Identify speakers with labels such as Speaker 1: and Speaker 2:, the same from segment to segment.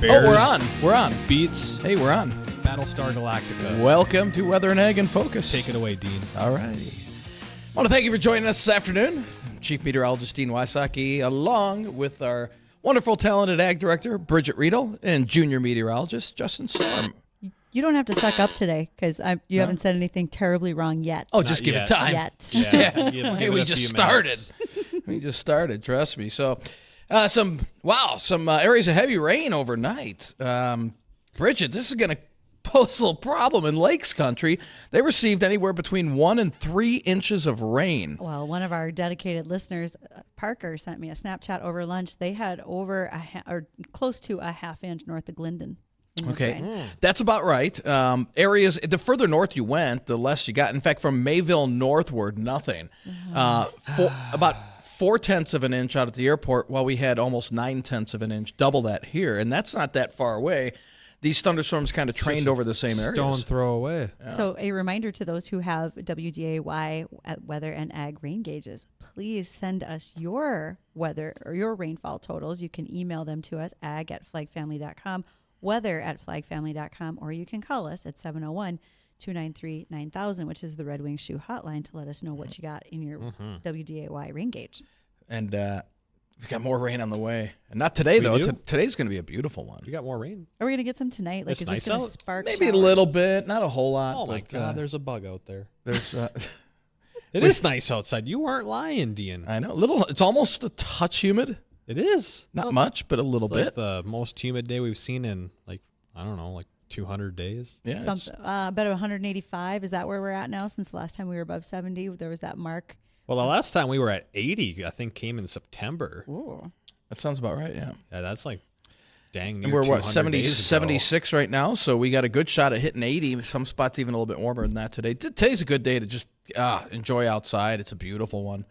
Speaker 1: Bears.
Speaker 2: Oh, we're on. We're on.
Speaker 1: Beats.
Speaker 2: Hey, we're on.
Speaker 1: Battlestar Galactica.
Speaker 2: Welcome to Weather and Ag in Focus.
Speaker 1: Take it away, Dean.
Speaker 2: All righty. I want to thank you for joining us this afternoon. Chief Meteorologist Dean Wysocki, along with our wonderful, talented Ag Director, Bridget Riedel, and Junior Meteorologist, Justin Storm.
Speaker 3: You don't have to suck up today because you haven't said anything terribly wrong yet.
Speaker 2: Oh, just give it time.
Speaker 3: Yet.
Speaker 1: Yeah.
Speaker 2: Hey, we just started. We just started, trust me. So, some areas of heavy rain overnight. Bridget, this is going to pose a little problem in Lakes Country. They received anywhere between 1 and 3 inches of rain.
Speaker 3: Well, one of our dedicated listeners, Parker, sent me a Snapchat over lunch. They had over close to a half inch north of Glendon.
Speaker 2: Okay, that's about right. Areas, the further north you went, the less you got. In fact, from Mayville northward, nothing. About 0.4 of an inch out at the airport, while we had almost 0.9 of an inch, double that here. And that's not that far away. These thunderstorms kind of trained over the same areas.
Speaker 1: Stone throw away.
Speaker 3: Yeah. So a reminder to those who have WDAY weather and ag rain gauges, please send us your weather or your rainfall totals. You can email them to us, ag@flagfamily.com, weather@flagfamily.com, or you can call us at 701-293-9000, which is the Red Wing Shoe hotline, to let us know what you got in your WDAY rain gauge.
Speaker 2: And we've got more rain on the way. And not today, though. Today's going to be a beautiful one.
Speaker 1: We got more rain.
Speaker 3: Are we going to get some tonight? Like,
Speaker 1: It's
Speaker 3: is
Speaker 1: nice
Speaker 3: this going to
Speaker 1: out.
Speaker 3: spark
Speaker 2: Maybe
Speaker 3: showers?
Speaker 2: a little bit, not a whole lot.
Speaker 1: Oh, my
Speaker 2: but,
Speaker 1: God, there's a bug out there.
Speaker 2: There's
Speaker 1: It is nice outside. You aren't lying, Dean.
Speaker 2: I know. It's almost a touch humid.
Speaker 1: It is.
Speaker 2: Not much, but a little
Speaker 1: It's
Speaker 2: bit.
Speaker 1: like the most humid day we've seen in, like 200 days.
Speaker 2: Yeah,
Speaker 3: about 185. Is that where we're at now? Since the last time we were above 70, there was that mark.
Speaker 1: Well, the last time we were at 80, I think, came in September.
Speaker 3: Ooh.
Speaker 2: that sounds about right, yeah.
Speaker 1: Yeah, that's like dang near
Speaker 2: And we're,
Speaker 1: 200
Speaker 2: 70,
Speaker 1: days ago.
Speaker 2: 76 right now, so we got a good shot at hitting 80. Some spots even a little bit warmer than that today. Today's a good day to just enjoy outside. It's a beautiful one.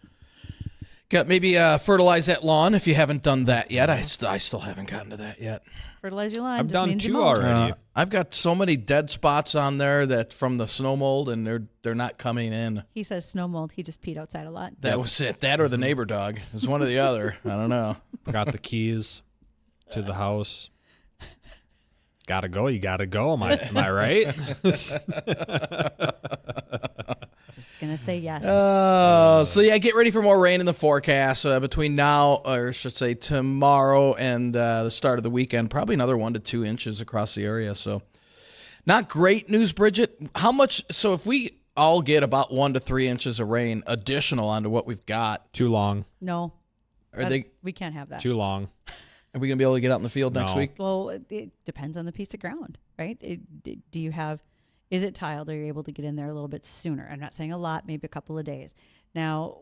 Speaker 2: Got maybe fertilize that lawn if you haven't done that yet. I still haven't gotten to that yet.
Speaker 3: Fertilize your lawn.
Speaker 1: I've
Speaker 3: just
Speaker 1: done
Speaker 3: means you
Speaker 1: 2
Speaker 3: mowed.
Speaker 1: already.
Speaker 2: I've got so many dead spots on there that from the snow mold, and they're not coming in.
Speaker 3: He says snow mold. He just peed outside a lot.
Speaker 2: That was it. That or the neighbor dog. It was one or the other. I don't know.
Speaker 1: Got the keys to the house. Gotta go. You gotta go. Am I right?
Speaker 3: Just going to say yes.
Speaker 2: So yeah, get ready for more rain in the forecast between now, or I should say tomorrow, and the start of the weekend. Probably another 1 to 2 inches across the area. So not great news, Bridget. How much? So if we all get about 1 to 3 inches of rain additional onto what we've got,
Speaker 1: Too long.
Speaker 3: No. We can't have that.
Speaker 1: Too long.
Speaker 2: are we gonna be able to get out in the field next
Speaker 1: No.
Speaker 2: week?
Speaker 3: Well, it depends on the piece of ground, right? Is it tiled? Are you able to get in there a little bit sooner? I'm not saying a lot, maybe a couple of days. Now,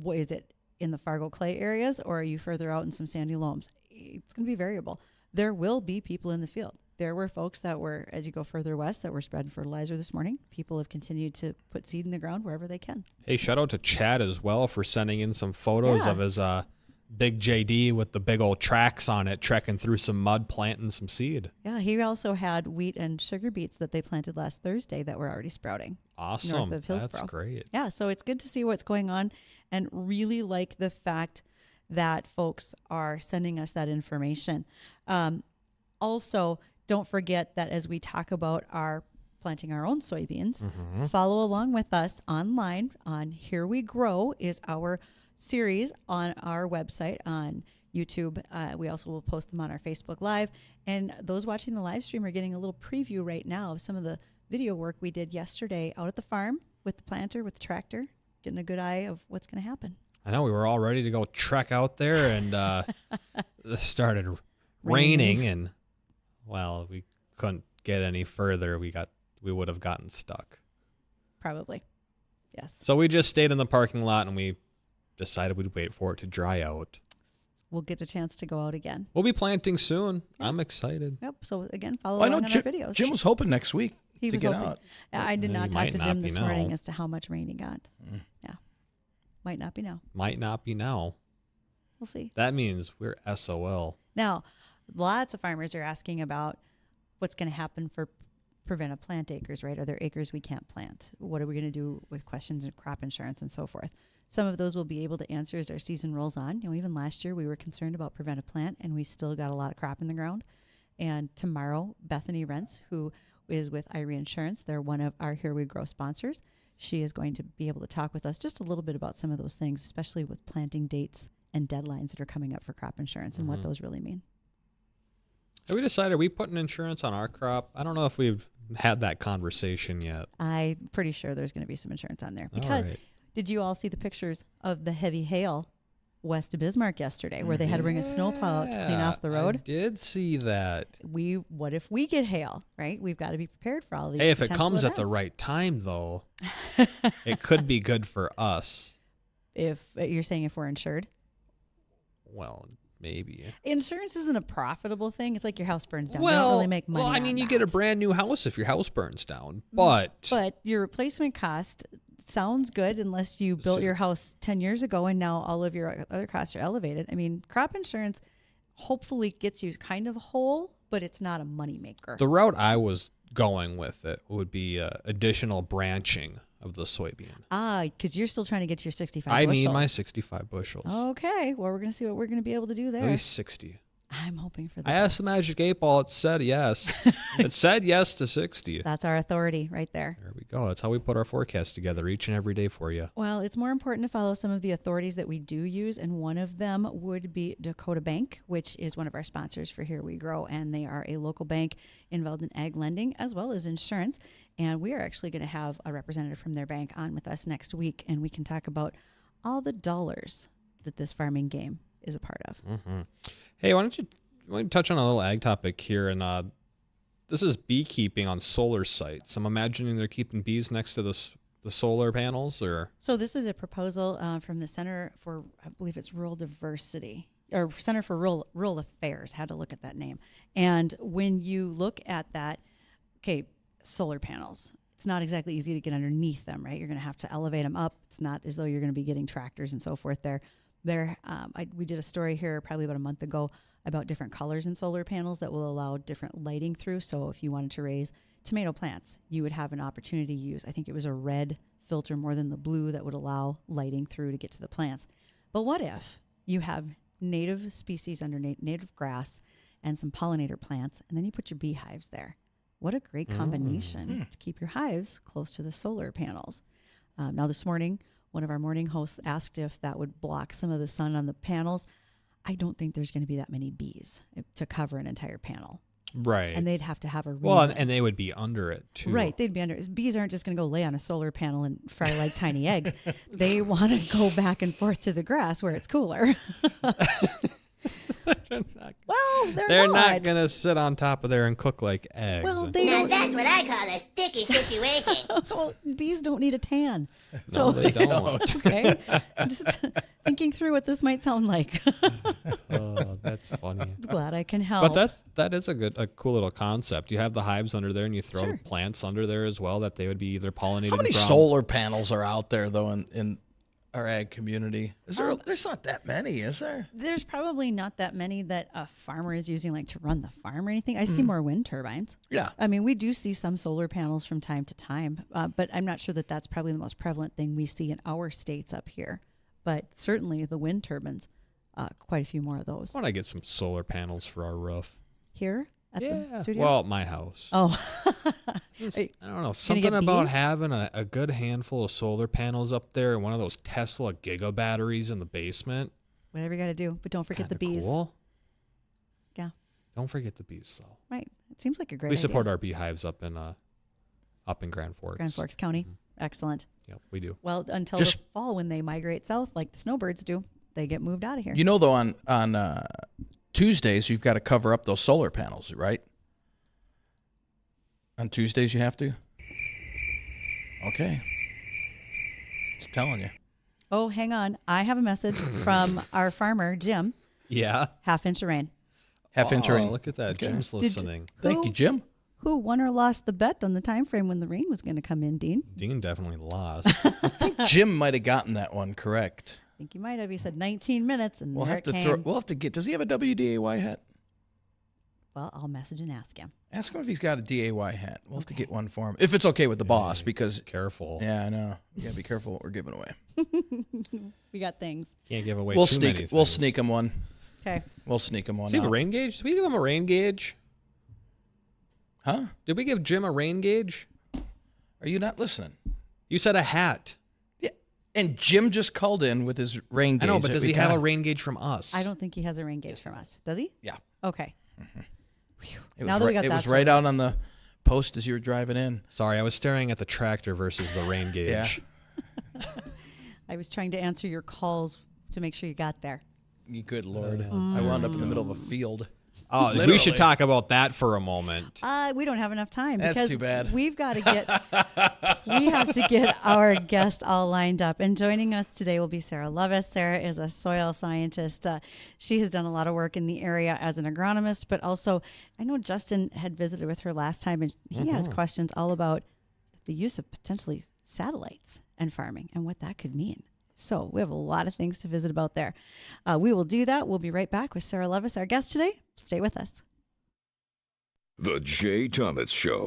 Speaker 3: is it in the Fargo clay areas, or are you further out in some sandy loams? It's going to be variable. There will be people in the field. There were folks that were, as you go further west, that were spreading fertilizer this morning. People have continued to put seed in the ground wherever they can.
Speaker 1: Hey, shout out to Chad as well for sending in some photos of his big JD with the big old tracks on it, trekking through some mud, planting some seed.
Speaker 3: Yeah, he also had wheat and sugar beets that they planted last Thursday that were already sprouting.
Speaker 1: Awesome.
Speaker 3: North of Hillsborough.
Speaker 1: That's great.
Speaker 3: Yeah, so it's good to see what's going on, and really like the fact that folks are sending us that information. Also, don't forget that as we talk about our planting our own soybeans, follow along with us online on Here We Grow is our series on our website on YouTube. We also will post them on our Facebook Live. And those watching the live stream are getting a little preview right now of some of the video work we did yesterday out at the farm with the planter, with the tractor, getting a good eye of what's going to happen.
Speaker 1: I know we were all ready to go trek out there, and it started raining, and well, we couldn't get any further. We would have gotten stuck.
Speaker 3: Probably. Yes.
Speaker 1: So we just stayed in the parking lot, and we decided we'd wait for it to dry out.
Speaker 3: We'll get a chance to go out again.
Speaker 1: We'll be planting soon. I'm excited.
Speaker 3: Yep. So again, follow
Speaker 2: Well, I
Speaker 3: along
Speaker 2: know
Speaker 3: on our videos.
Speaker 2: Jim was hoping next week
Speaker 3: He
Speaker 2: to
Speaker 3: was
Speaker 2: get
Speaker 3: hoping.
Speaker 2: out.
Speaker 3: I did
Speaker 1: He
Speaker 3: not talk
Speaker 1: might
Speaker 3: to
Speaker 1: not
Speaker 3: Jim
Speaker 1: be
Speaker 3: this
Speaker 1: now.
Speaker 3: morning as to how much rain he got. Yeah. Might not be now.
Speaker 1: Might not be now.
Speaker 3: We'll see.
Speaker 1: That means we're SOL.
Speaker 3: Now, lots of farmers are asking about what's going to happen for preventive plant acres, right? Are there acres we can't plant? What are we going to do with questions of crop insurance and so forth? Some of those we'll be able to answer as our season rolls on. Even last year we were concerned about preventive plant, and we still got a lot of crop in the ground. And tomorrow, Bethany Rents, who is with Irie Insurance, they're one of our Here We Grow sponsors. She is going to be able to talk with us just a little bit about some of those things, especially with planting dates and deadlines that are coming up for crop insurance and what those really mean.
Speaker 1: Have we decided, are we putting insurance on our crop? I don't know if we've had that conversation yet.
Speaker 3: I'm pretty sure there's going to be some insurance on there. Because did you all see the pictures of the heavy hail west of Bismarck yesterday where they had to bring a snowplow out to clean off the road?
Speaker 1: I did see that.
Speaker 3: What if we get hail, right? We've got to be prepared for all these
Speaker 1: Hey, if it
Speaker 3: potential
Speaker 1: comes
Speaker 3: events.
Speaker 1: at the right time, though, it could be good for us.
Speaker 3: If you're saying if we're insured?
Speaker 1: Well, maybe.
Speaker 3: Insurance isn't a profitable thing. It's like your house burns down.
Speaker 1: Well,
Speaker 3: you don't really make money.
Speaker 1: Well, I mean, you get a brand new house if your house burns down, but
Speaker 3: your replacement cost sounds good unless you built your house 10 years ago and now all of your other costs are elevated. I mean, crop insurance hopefully gets you kind of whole, but it's not a moneymaker.
Speaker 1: The route I was going with it would be additional branching of the soybean.
Speaker 3: Because you're still trying to get to your 65
Speaker 1: I
Speaker 3: bushels.
Speaker 1: need my 65 bushels.
Speaker 3: Okay, well, we're going to see what we're going to be able to do there.
Speaker 1: At least 60.
Speaker 3: I'm hoping for that.
Speaker 1: I asked the Magic 8 Ball. It said yes. It said yes to 60.
Speaker 3: That's our authority right there.
Speaker 1: There we go. That's how we put our forecast together each and every day for you.
Speaker 3: Well, it's more important to follow some of the authorities that we do use, and one of them would be Dakota Bank, which is one of our sponsors for Here We Grow, and they are a local bank involved in ag lending as well as insurance, and we are actually going to have a representative from their bank on with us next week, and we can talk about all the dollars that this farming game is a part of.
Speaker 1: Mm-hmm. Hey, why don't you touch on a little ag topic here? And this is beekeeping on solar sites. I'm imagining they're keeping bees next to the solar panels, or
Speaker 3: so this is a proposal from the Center for, I believe it's Rural Diversity, or Center for Rural Affairs. How to look at that name. And when you look at that, okay, solar panels. It's not exactly easy to get underneath them, right? You're going to have to elevate them up. It's not as though you're going to be getting tractors and so forth there. We did a story here probably about a month ago about different colors in solar panels that will allow different lighting through. So if you wanted to raise tomato plants, you would have an opportunity to use, I think it was a red filter more than the blue that would allow lighting through to get to the plants. But what if you have native species under native grass and some pollinator plants, and then you put your beehives there? What a great combination to keep your hives close to the solar panels. Now this morning, one of our morning hosts asked if that would block some of the sun on the panels. I don't think there's going to be that many bees to cover an entire panel.
Speaker 1: right?
Speaker 3: And they'd have to have a reason.
Speaker 1: Well, and they would be under it too.
Speaker 3: Right, they'd be under. Bees aren't just going to go lay on a solar panel and fry like tiny eggs. They want to go back and forth to the grass where it's cooler. Well, they're
Speaker 1: not going to sit on top of there and cook like eggs.
Speaker 3: Well, they
Speaker 4: Now
Speaker 3: don't.
Speaker 4: that's what I call a sticky situation.
Speaker 3: Well, bees don't need a tan.
Speaker 1: No, they don't.
Speaker 3: Okay, just thinking through what this might sound like.
Speaker 1: Oh, that's funny.
Speaker 3: Glad I can help.
Speaker 1: But that is a cool little concept. You have the hives under there, and you throw
Speaker 3: Sure.
Speaker 1: plants under there as well that they would be either pollinated.
Speaker 2: How many
Speaker 1: from.
Speaker 2: solar panels are out there though in our ag community? Is there? There's not that many, is there?
Speaker 3: There's probably not that many that a farmer is using like to run the farm or anything. I see more wind turbines.
Speaker 2: Yeah.
Speaker 3: I mean, we do see some solar panels from time to time, but I'm not sure that that's probably the most prevalent thing we see in our states up here. But certainly the wind turbines, quite a few more of those.
Speaker 1: I want to get some solar panels for our roof.
Speaker 3: Here at the studio?
Speaker 1: Well, my house.
Speaker 3: Oh.
Speaker 1: I don't know.
Speaker 3: get
Speaker 1: Something about
Speaker 3: bees?
Speaker 1: having a good handful of solar panels up there and one of those Tesla giga batteries in the basement.
Speaker 3: Whatever you got to do, but don't forget the
Speaker 1: Kinda
Speaker 3: bees.
Speaker 1: Cool.
Speaker 3: Yeah.
Speaker 1: Don't forget the bees, though.
Speaker 3: Right. It seems like a great
Speaker 1: We
Speaker 3: idea.
Speaker 1: support our beehives up in Grand Forks.
Speaker 3: Grand Forks County. Excellent.
Speaker 1: Yep, we do.
Speaker 3: Well, until
Speaker 2: Just-
Speaker 3: the fall when they migrate south like the snowbirds do, they get moved out of here.
Speaker 2: You know, though, on Tuesdays you've got to cover up those solar panels, right? On Tuesdays you have to. Okay. Just telling you.
Speaker 3: Oh, hang on. I have a message from our farmer, Jim.
Speaker 1: Yeah.
Speaker 3: Half inch of rain.
Speaker 2: Half inch
Speaker 1: Oh,
Speaker 2: rain.
Speaker 1: look at that.
Speaker 2: Okay.
Speaker 1: Jim's listening.
Speaker 2: Thank you, Jim.
Speaker 3: Who won or lost the bet on the time frame when the rain was going to come in, Dean?
Speaker 1: Dean definitely lost.
Speaker 2: Jim might have gotten that one correct.
Speaker 3: I think you might have. He said 19 minutes, and
Speaker 2: We'll
Speaker 3: there
Speaker 2: have
Speaker 3: it
Speaker 2: to
Speaker 3: came.
Speaker 2: We'll have to get. Does he have a WDAY hat?
Speaker 3: Well, I'll message and ask him.
Speaker 2: Ask him if he's got a DAY hat. We'll have to get one for him if it's okay with the boss, because
Speaker 1: Careful.
Speaker 2: yeah, I know. You gotta be careful what we're giving away.
Speaker 3: We got things.
Speaker 1: Can't give away
Speaker 2: We'll
Speaker 1: too
Speaker 2: sneak.
Speaker 1: many
Speaker 2: We'll
Speaker 1: things.
Speaker 2: sneak him one.
Speaker 3: Okay.
Speaker 2: We'll sneak him one.
Speaker 1: Does he have a
Speaker 2: out.
Speaker 1: rain gauge? Did we give him a rain gauge?
Speaker 2: Huh?
Speaker 1: Did we give Jim a rain gauge?
Speaker 2: Are you not listening?
Speaker 1: You said a hat.
Speaker 2: Yeah. And Jim just called in with his rain gauge.
Speaker 1: I know, but does he have a rain gauge from us?
Speaker 3: I don't think he has a rain gauge from us. Does he?
Speaker 2: Yeah.
Speaker 3: Okay.
Speaker 2: It
Speaker 3: Now
Speaker 2: was
Speaker 3: that we got
Speaker 2: it
Speaker 3: that
Speaker 2: was right out on the post as you were driving in.
Speaker 1: Sorry, I was staring at the tractor versus the rain gauge.
Speaker 2: Yeah.
Speaker 3: I was trying to answer your calls to make sure you got there.
Speaker 2: You good Lord. I wound up in the middle of a field.
Speaker 1: Oh, we
Speaker 2: Literally.
Speaker 1: should talk about that for a moment.
Speaker 3: We don't have enough time.
Speaker 2: That's
Speaker 3: because
Speaker 2: too bad.
Speaker 3: We've got to get, we have to get our guest all lined up. And joining us today will be Sarah Lovis. Sarah is a soil scientist. She has done a lot of work in the area as an agronomist, but also I know Justin had visited with her last time, and he has questions all about the use of potentially satellites and farming and what that could mean. So we have a lot of things to visit about there. We will do that. We'll be right back with Sarah Lovis, our guest today. Stay with us.
Speaker 5: The Jay Thomas Show.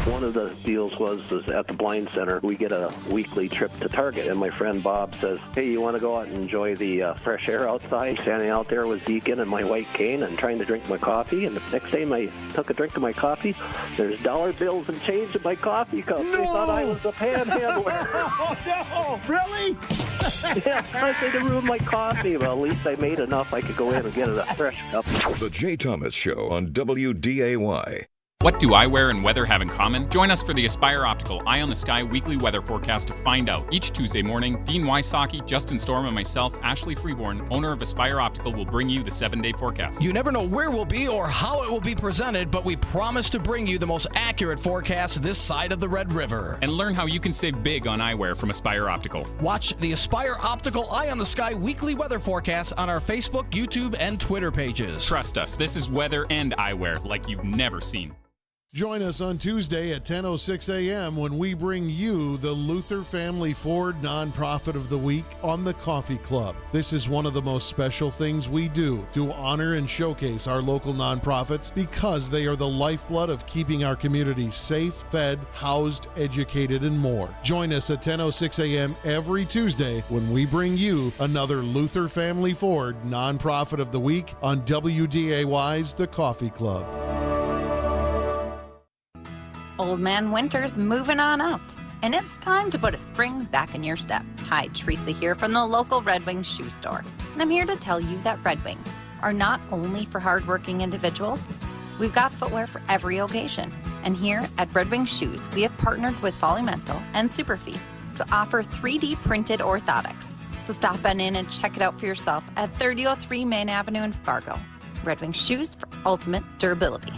Speaker 6: One of the deals was at the Blind Center, we get a weekly trip to Target, and my friend Bob says, hey, you want to go out and enjoy the fresh air outside? Standing out there with Deacon and my white cane and trying to drink my coffee, and the next time I took a drink of my coffee, there's dollar bills and change in my coffee cup. No! They thought I was a panhandler.
Speaker 7: Oh, no! Really?
Speaker 6: Yeah, I think they ruined my coffee, but at least I made enough I could go in and get a fresh cup.
Speaker 5: The Jay Thomas Show on WDAY.
Speaker 8: What do eyewear and weather have in common? Join us for the Aspire Optical Eye on the Sky weekly weather forecast to find out. Each Tuesday morning, Dean Wysocki, Justin Storm, and myself, Ashley Freeborn, owner of Aspire Optical, will bring you the 7-day forecast.
Speaker 2: You never know where we'll be or how it will be presented, but we promise to bring you the most accurate forecast this side of the Red River.
Speaker 8: And learn how you can save big on eyewear from Aspire Optical.
Speaker 2: Watch the Aspire Optical Eye on the Sky weekly weather forecast on our Facebook, YouTube, and Twitter pages.
Speaker 8: Trust us, this is weather and eyewear like you've never seen.
Speaker 7: Join us on Tuesday at 10:06 a.m. when we bring you the Luther Family Ford Nonprofit of the Week on the Coffee Club. This is one of the most special things we do to honor and showcase our local nonprofits because they are the lifeblood of keeping our communities safe, fed, housed, educated, and more. Join us at 10:06 a.m. every Tuesday when we bring you another Luther Family Ford Nonprofit of the Week on WDAY's The Coffee Club.
Speaker 9: Old Man Winter's moving on out, and it's time to put a spring back in your step. Hi, Teresa here from the local Red Wings shoe store, and I'm here to tell you that Red Wings are not only for hardworking individuals. We've got footwear for every occasion, and here at Red Wings Shoes, we have partnered with Volumental and Superfeed to offer 3D printed orthotics. So stop on in and check it out for yourself at 3003 Main Avenue in Fargo. Red Wings Shoes for ultimate durability.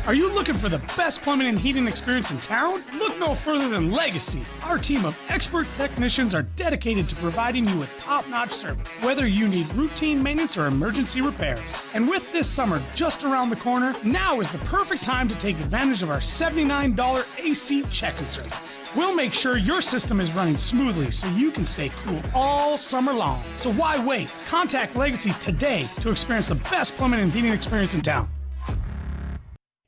Speaker 10: Are you looking for the best plumbing and heating experience in town? Look no further than Legacy. Our team of expert technicians are dedicated to providing you with top-notch service, whether you need routine maintenance or emergency repairs. And with this summer just around the corner, now is the perfect time to take advantage of our $79 AC check-in service. We'll make sure your system is running smoothly so you can stay cool all summer long. So why wait? Contact Legacy today to experience the best plumbing and heating experience in town.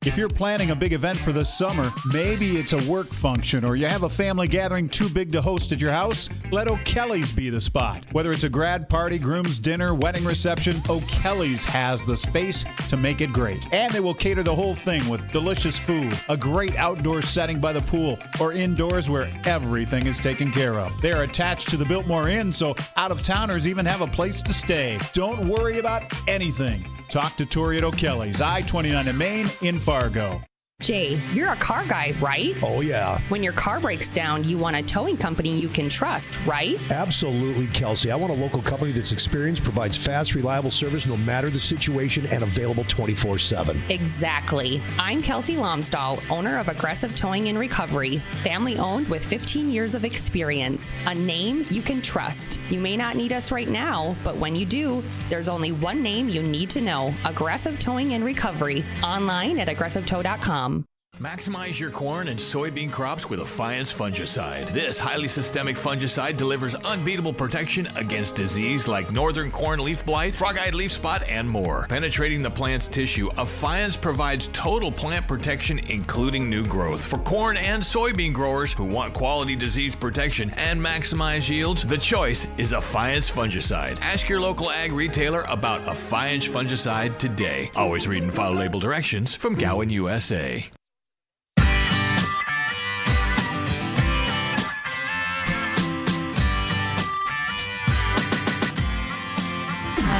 Speaker 11: If you're planning a big event for this summer, maybe it's a work function or you have a family gathering too big to host at your house, let O'Kelly's be the spot. Whether it's a grad party, groom's dinner, wedding reception, O'Kelly's has the space to make it great. And they will cater the whole thing with delicious food, a great outdoor setting by the pool, or indoors where everything is taken care of. They are attached to the Biltmore Inn, so out-of-towners even have a place to stay. Don't worry about anything. Talk to Tori at O'Kelly's, I-29 in Maine, in Fargo.
Speaker 12: Jay, you're a car guy, right?
Speaker 13: Oh, yeah.
Speaker 12: When your car breaks down, you want a towing company you can trust, right?
Speaker 13: Absolutely, Kelsey. I want a local company that's experienced, provides fast, reliable service no matter the situation, and available 24/7.
Speaker 12: Exactly. I'm Kelsey Lomsdahl, owner of Aggressive Towing and Recovery, family owned with 15 years of experience. A name you can trust. You may not need us right now, but when you do, there's only one name you need to know: Aggressive Towing and Recovery. Online at aggressivetow.com.
Speaker 14: Maximize your corn and soybean crops with Affiance fungicide. This highly systemic fungicide delivers unbeatable protection against disease like northern corn leaf blight, frog-eyed leaf spot, and more. Penetrating the plant's tissue, Affiance provides total plant protection, including new growth. For corn and soybean growers who want quality disease protection and maximize yields, the choice is Affiance fungicide. Ask your local ag retailer about Affiance fungicide today. Always read and follow label directions from Gowan, USA.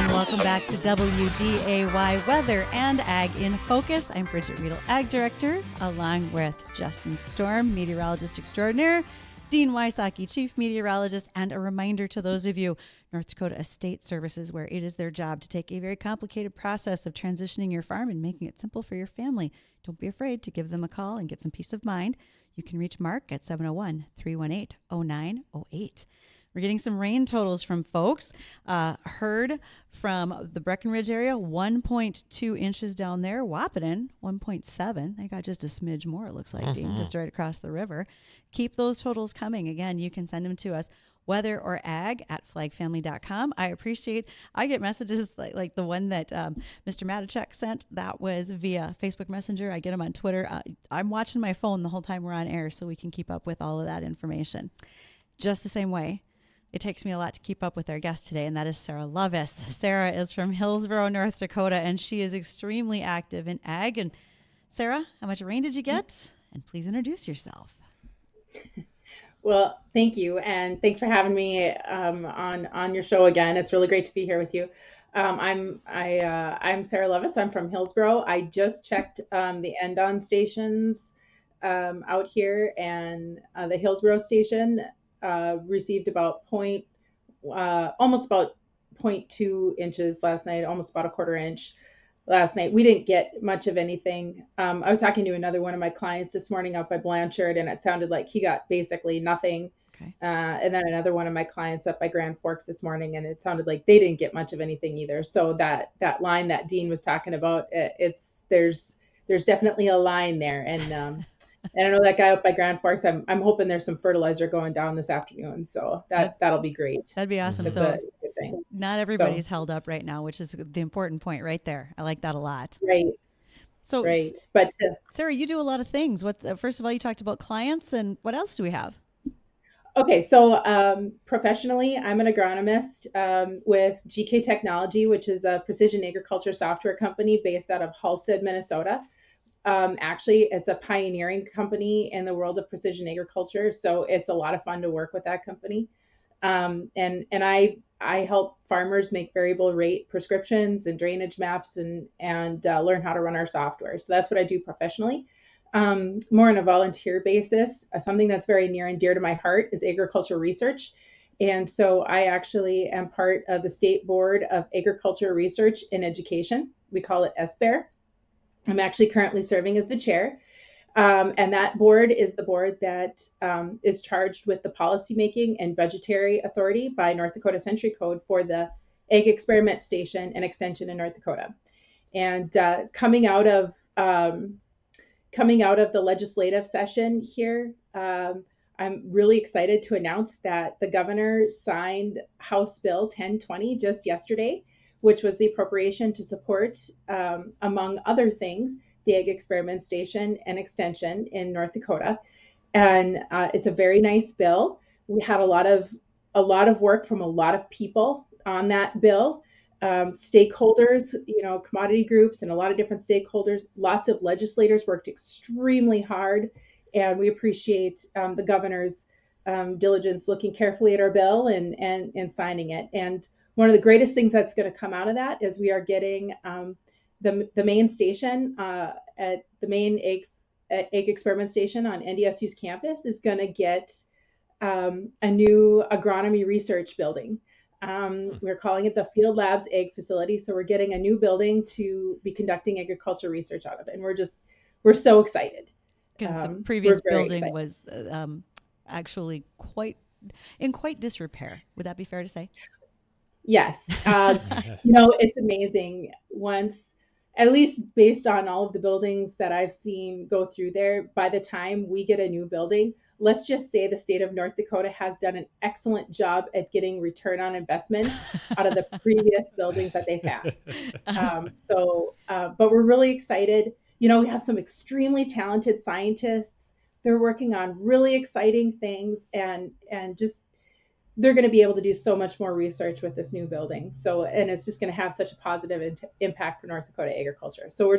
Speaker 3: Welcome back to WDAY Weather and Ag in Focus. I'm Bridget Riedel, Ag Director, along with Justin Storm, Meteorologist Extraordinaire, Dean Wysocki, Chief Meteorologist, and a reminder to those of you, North Dakota Estate Services, where it is their job to take a very complicated process of transitioning your farm and making it simple for your family. Don't be afraid to give them a call and get some peace of mind. You can reach Mark at 701-318-0908. We're getting some rain totals from folks. Heard from the Breckenridge area, 1.2 inches down there. Wahpeton, 1.7. They got just a smidge more, it looks like, Dean, just right across the river. Keep those totals coming. Again, you can send them to us, weather or ag at flagfamily.com. I get messages like the one that Mr. Matichek sent. That was via Facebook Messenger. I get them on Twitter. I'm watching my phone the whole time we're on air so we can keep up with all of that information. Just the same way, it takes me a lot to keep up with our guest today, and that is Sarah Lovis. Sarah is from Hillsboro, North Dakota, and she is extremely active in ag. And Sarah, how much rain did you get? And please introduce yourself.
Speaker 15: Well, thank you, and thanks for having me on your show again. It's really great to be here with you. I'm Sarah Lovis. I'm from Hillsboro. I just checked the end-on stations out here, and the Hillsboro station received about almost about 0.2 inches last night, almost about a quarter inch last night. We didn't get much of anything. I was talking to another one of my clients this morning up by Blanchard, and it sounded like he got basically nothing. Okay. And then another one of my clients up by Grand Forks this morning, and it sounded like they didn't get much of anything either. So that line that Dean was talking about, there's definitely a line there. And and I know that guy up by Grand Forks, I'm hoping there's some fertilizer going down this afternoon. So that'll be great.
Speaker 3: That'd be awesome.
Speaker 15: It's
Speaker 3: So
Speaker 15: a good thing.
Speaker 3: Not everybody's held up right now, which is the important point right there. I like that a lot.
Speaker 15: Right.
Speaker 3: So,
Speaker 15: right. But
Speaker 3: Sarah, you do a lot of things. First of all, you talked about clients, and what else do we have?
Speaker 15: Okay, so professionally, I'm an agronomist with GK Technology, which is a precision agriculture software company based out of Halstead, Minnesota. Actually, it's a pioneering company in the world of precision agriculture, so it's a lot of fun to work with that company. And I help farmers make variable rate prescriptions and drainage maps and learn how to run our software. So that's what I do professionally. More on a volunteer basis, something that's very near and dear to my heart is agriculture research. And so I actually am part of the State Board of Agriculture Research and Education. We call it SBARE. I'm actually currently serving as the chair. And that board is the board that is charged with the policymaking and budgetary authority by North Dakota Century Code for the Egg Experiment Station and Extension in North Dakota. And coming out of the legislative session here, I'm really excited to announce that the governor signed House Bill 1020 just yesterday, which was the appropriation to support, among other things, the Egg Experiment Station and Extension in North Dakota. And it's a very nice bill. We had a lot of work from a lot of people on that bill, stakeholders, commodity groups and a lot of different stakeholders. Lots of legislators worked extremely hard, and we appreciate the governor's diligence looking carefully at our bill and signing it. And one of the greatest things that's going to come out of that is we are getting the main station at the main egg experiment station on NDSU's campus is going to get a new agronomy research building. We're calling it the Field Labs Egg Facility. So we're getting a new building to be conducting agriculture research out of it. And we're so excited.
Speaker 3: Because the previous building was actually in quite disrepair. Would that be fair to say?
Speaker 15: Yes. It's amazing. at least based on all of the buildings that I've seen go through there, by the time we get a new building, let's just say the state of North Dakota has done an excellent job at getting return on investment out of the previous buildings that they've had. But we're really excited. We have some extremely talented scientists. They're working on really exciting things, and just they're going to be able to do so much more research with this new building. And it's just going to have such a positive impact for North Dakota agriculture. So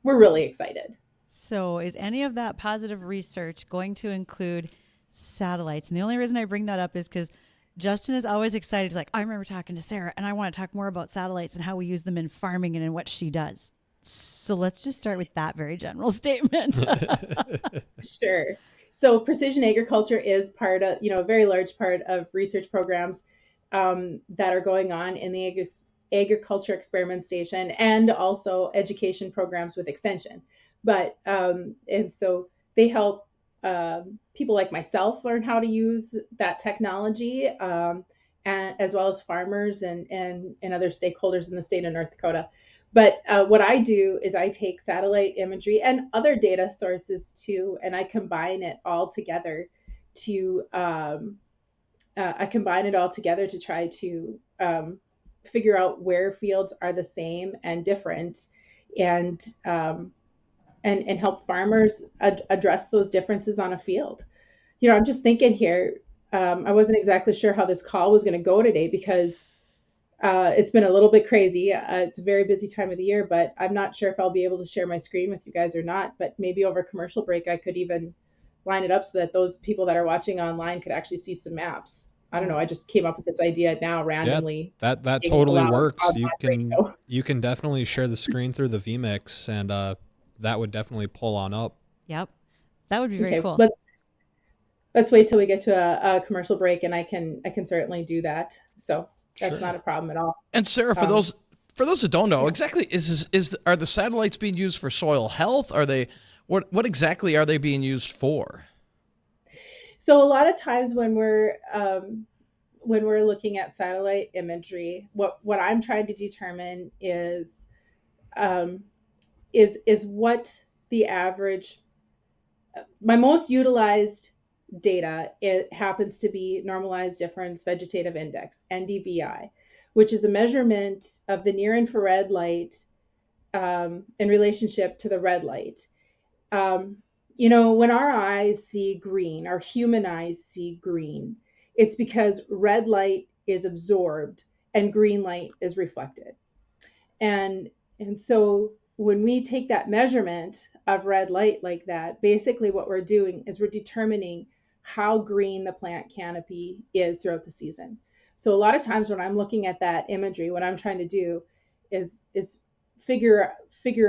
Speaker 15: we're really excited.
Speaker 3: So is any of that positive research going to include satellites? And the only reason I bring that up is because Justin is always excited. He's like, I remember talking to Sarah, and I want to talk more about satellites and how we use them in farming and in what she does. So let's just start with that very general statement.
Speaker 15: Sure. So precision agriculture is part of, a very large part of research programs that are going on in the agriculture experiment station, and also education programs with extension. But and so they help people like myself learn how to use that technology, and as well as farmers and other stakeholders in the state of North Dakota. But what I do is I take satellite imagery and other data sources too, and I combine it all together to try to figure out where fields are the same and different, and help farmers address those differences on a field. I'm just thinking here, I wasn't exactly sure how this call was going to go today, because it's been a little bit crazy. It's a very busy time of the year, but I'm not sure if I'll be able to share my screen with you guys or not. But maybe over commercial break, I could even line it up so that those people that are watching online could actually see some maps. I don't know. I just came up with this idea now randomly.
Speaker 1: Yeah, that totally works. You can definitely share the screen through the vMix, and that would definitely pull on up.
Speaker 3: Yep, that would be very cool.
Speaker 15: Let's wait till we get to a commercial break, and I can certainly do that. So. That's not a problem at all.
Speaker 2: And Sarah, for those that don't know, exactly are the satellites being used for soil health? Are they what exactly are they being used for?
Speaker 15: So a lot of times when we're looking at satellite imagery, what I'm trying to determine is what the average. My most utilized data, it happens to be normalized difference vegetative index, NDVI, which is a measurement of the near infrared light in relationship to the red light. When our eyes see green, our human eyes see green, it's because red light is absorbed and green light is reflected. And so when we take that measurement of red light like that, basically what we're doing is we're determining how green the plant canopy is throughout the season. So a lot of times when I'm looking at that imagery, what I'm trying to do is figure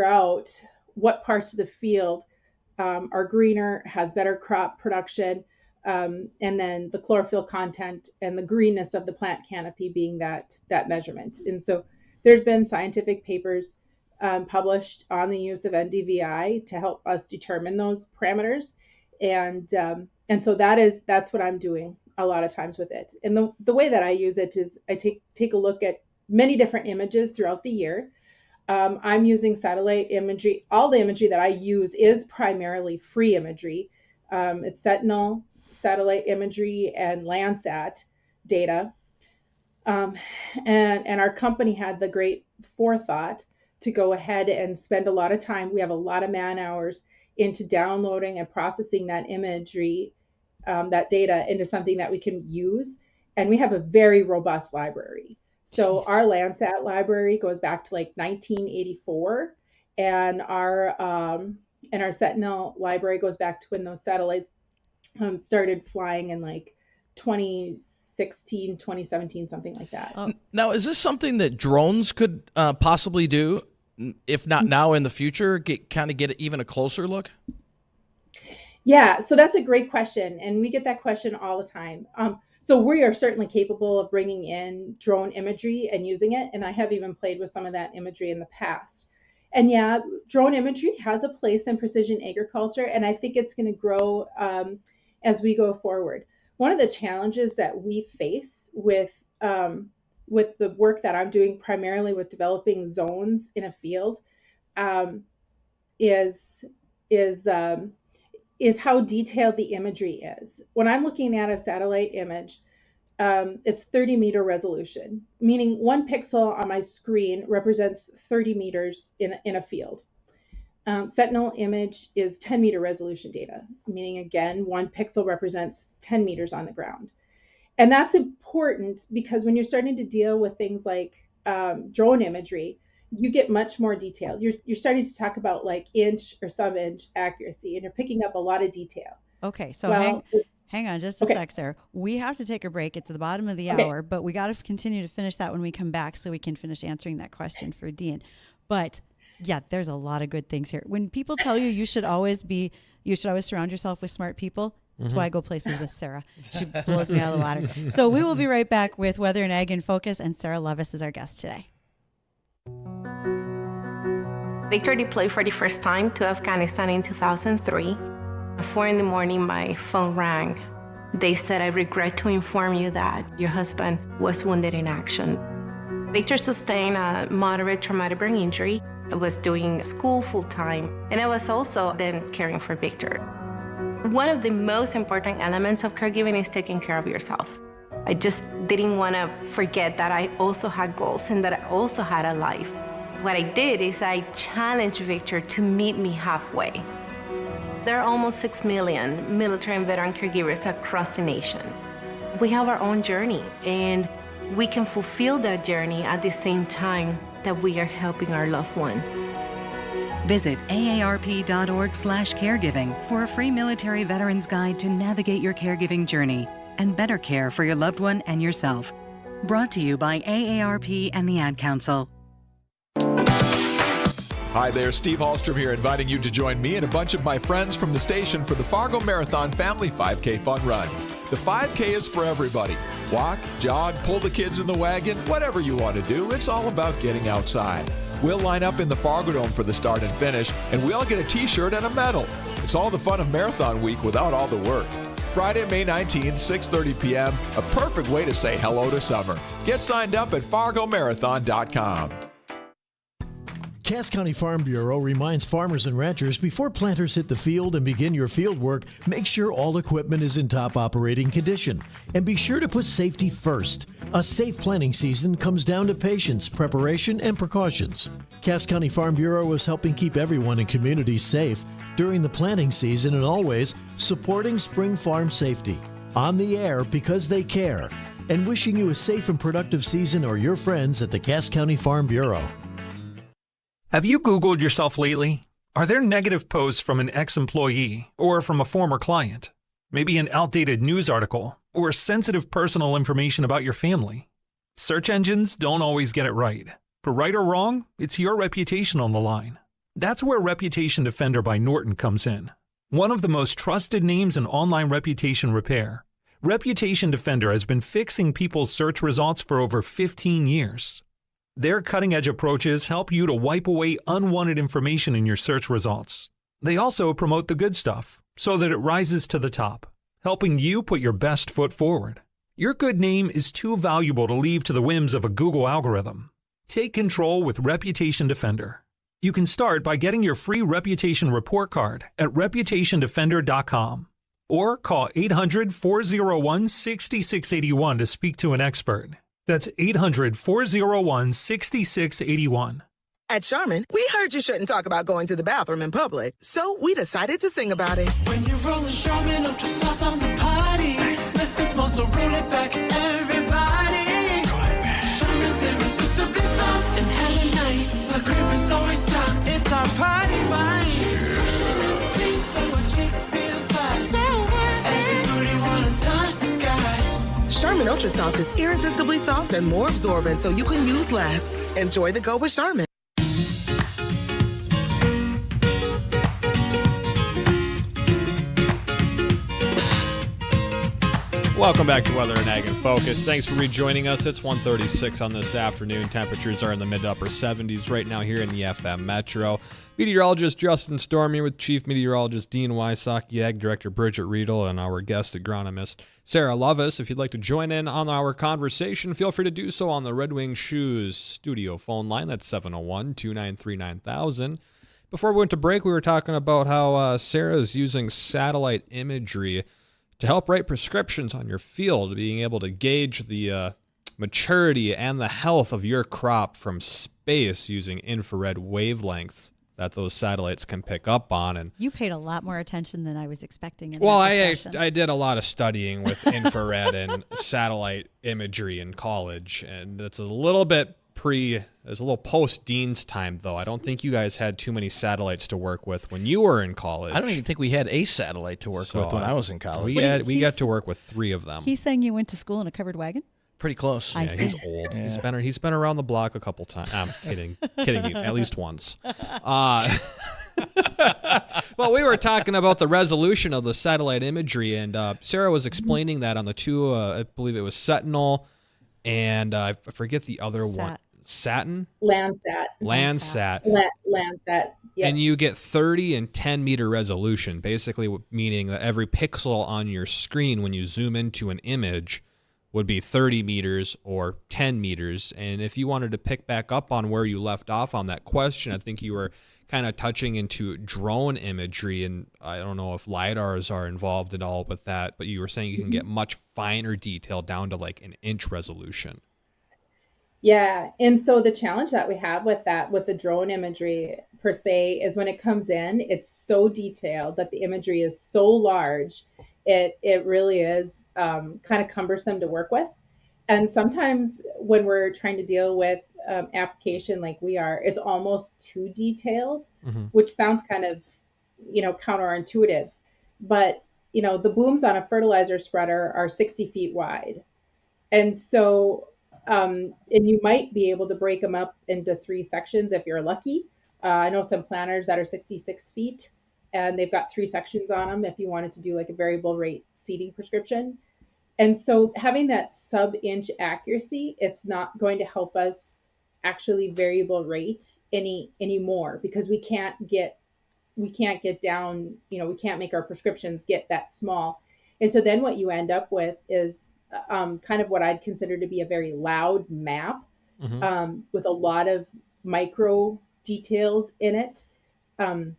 Speaker 15: out what parts of the field are greener, has better crop production, and then the chlorophyll content and the greenness of the plant canopy being that measurement. And so there's been scientific papers published on the use of NDVI to help us determine those parameters. And so that's what I'm doing a lot of times with it. And the way that I use it is I take a look at many different images throughout the year. I'm using satellite imagery. All the imagery that I use is primarily free imagery. It's Sentinel satellite imagery and Landsat data. And our company had the great forethought to go ahead and spend a lot of time. We have a lot of man hours into downloading and processing that imagery, that data into something that we can use. And we have a very robust library. So our Landsat library goes back to like 1984, and our Sentinel library goes back to when those satellites started flying in like 2016, 2017, something like that.
Speaker 2: Now, is this something that drones could possibly do? If not now, in the future, get even a closer look?
Speaker 15: Yeah, so that's a great question, and we get that question all the time. So we are certainly capable of bringing in drone imagery and using it, and I have even played with some of that imagery in the past. And yeah, drone imagery has a place in precision agriculture, and I think it's going to grow as we go forward. One of the challenges that we face with the work that I'm doing primarily with developing zones in a field is how detailed the imagery is. When I'm looking at a satellite image, it's 30 meter resolution, meaning 1 pixel on my screen represents 30 meters in a field. Sentinel image is 10 meter resolution data, meaning again, 1 pixel represents 10 meters on the ground. And that's important because when you're starting to deal with things like drone imagery, you get much more detailed. You're starting to talk about like inch or sub-inch accuracy, and you're picking up a lot of detail.
Speaker 3: Okay, so hang on just a sec, Sarah. We have to take a break. It's the bottom of the hour, but we got to continue to finish that when we come back so we can finish answering that question for Dean. But yeah, there's a lot of good things here. When people tell you you should always surround yourself with smart people, that's why I go places with Sarah. She blows me out of the water. So we will be right back with Weather and Ag in Focus, and Sarah Levis is our guest today.
Speaker 16: Victor deployed for the first time to Afghanistan in 2003. At 4 a.m, my phone rang. They said, "I regret to inform you that your husband was wounded in action." Victor sustained a moderate traumatic brain injury. I was doing school full-time, and I was also then caring for Victor. One of the most important elements of caregiving is taking care of yourself. I just didn't want to forget that I also had goals and that I also had a life. What I did is I challenged Victor to meet me halfway. There are almost 6 million military and veteran caregivers across the nation. We have our own journey, and we can fulfill that journey at the same time that we are helping our loved one.
Speaker 17: Visit aarp.org/caregiving for a free military veterans guide to navigate your caregiving journey and better care for your loved one and yourself. Brought to you by AARP and the Ad Council.
Speaker 18: Hi there, Steve Hallstrom here, inviting you to join me and a bunch of my friends from the station for the Fargo Marathon Family 5K Fun Run. The 5K is for everybody. Walk, jog, pull the kids in the wagon, whatever you want to do, it's all about getting outside. We'll line up in the Fargo Dome for the start and finish, and we'll get a t-shirt and a medal. It's all the fun of Marathon Week without all the work. Friday, May 19th, 6:30 p.m., a perfect way to say hello to summer. Get signed up at fargomarathon.com.
Speaker 19: Cass County Farm Bureau reminds farmers and ranchers before planters hit the field and begin your field work, make sure all equipment is in top operating condition. And be sure to put safety first. A safe planting season comes down to patience, preparation, and precautions. Cass County Farm Bureau is helping keep everyone in communities safe during the planting season and always supporting spring farm safety. On the air because they care. And wishing you a safe and productive season or your friends at the Cass County Farm Bureau.
Speaker 20: Have you Googled yourself lately? Are there negative posts from an ex-employee or from a former client? Maybe an outdated news article or sensitive personal information about your family? Search engines don't always get it right. For right or wrong, it's your reputation on the line. That's where Reputation Defender by Norton comes in. One of the most trusted names in online reputation repair, Reputation Defender has been fixing people's search results for over 15 years. Their cutting-edge approaches help you to wipe away unwanted information in your search results. They also promote the good stuff so that it rises to the top, helping you put your best foot forward. Your good name is too valuable to leave to the whims of a Google algorithm. Take control with Reputation Defender. You can start by getting your free reputation report card at reputationdefender.com or call 800-401-6681 to speak to an expert. That's 800-401-6681.
Speaker 21: At Charmin, we heard you shouldn't talk about going to the bathroom in public, so we decided to sing about it.
Speaker 22: When you're rolling Charmin up to soft on the party, less is more, so roll it back, everybody. Charmin's irresistibly soft and hella nice. The cream is always stocked. It's our party wine. Please say what chicks feel like. So worth it. Everybody wanna touch the sky.
Speaker 21: Charmin Ultra Soft is irresistibly soft and more absorbent, so you can use less. Enjoy the go with Charmin.
Speaker 1: Welcome back to Weather and Ag in Focus. Thanks for rejoining us. It's 1:36 on this afternoon. Temperatures are in the mid to upper 70s right now here in the FM Metro. Meteorologist Justin Storm here with Chief Meteorologist Dean Wysocki, Ag Director Bridget Riedel, and our guest agronomist Sarah Lovis. If you'd like to join in on our conversation, feel free to do so on the Red Wing Shoes studio phone line. That's 701-293-9000. Before we went to break, we were talking about how Sarah is using satellite imagery to help write prescriptions on your field, being able to gauge the maturity and the health of your crop from space using infrared wavelengths that those satellites can pick up on. And
Speaker 3: you paid a lot more attention than I was expecting.
Speaker 1: I did a lot of studying with infrared and satellite imagery in college, and it's a little bit it's a little post Dean's time, though. I don't think you guys had too many satellites to work with when you were in college.
Speaker 2: I don't even think we had a satellite to work with when I was in college.
Speaker 1: We got to work with 3 of them.
Speaker 3: He's saying you went to school in a covered wagon?
Speaker 2: Pretty close.
Speaker 1: Yeah, he's old. Yeah. He's been around the block a couple times. I'm kidding you. At least once. Well, we were talking about the resolution of the satellite imagery, and Sarah was explaining that on the 2. I believe it was Sentinel, and I forget the other one. Satin?
Speaker 15: Landsat.
Speaker 1: Landsat.
Speaker 15: Landsat. Yeah.
Speaker 1: And you get 30 and 10 meter resolution, basically meaning that every pixel on your screen when you zoom into an image would be 30 meters or 10 meters. And if you wanted to pick back up on where you left off on that question, I think you were kind of touching into drone imagery, and I don't know if LiDARs are involved at all with that, but you were saying you can get much finer detail down to like an inch resolution.
Speaker 15: Yeah. And so the challenge that we have with the drone imagery per se, is when it comes in, it's so detailed that the imagery is so large, it really is kind of cumbersome to work with. And sometimes when we're trying to deal with application like we are, it's almost too detailed, which sounds kind of, counterintuitive. But, the booms on a fertilizer spreader are 60 feet wide. And so and you might be able to break them up into 3 sections if you're lucky. I know some planters that are 66 feet and they've got 3 sections on them if you wanted to do like a variable rate seeding prescription. And so having that sub-inch accuracy, it's not going to help us actually variable rate anymore, because we can't get down, we can't make our prescriptions get that small. And so then what you end up with is kind of what I'd consider to be a very loud map with a lot of micro details in it. And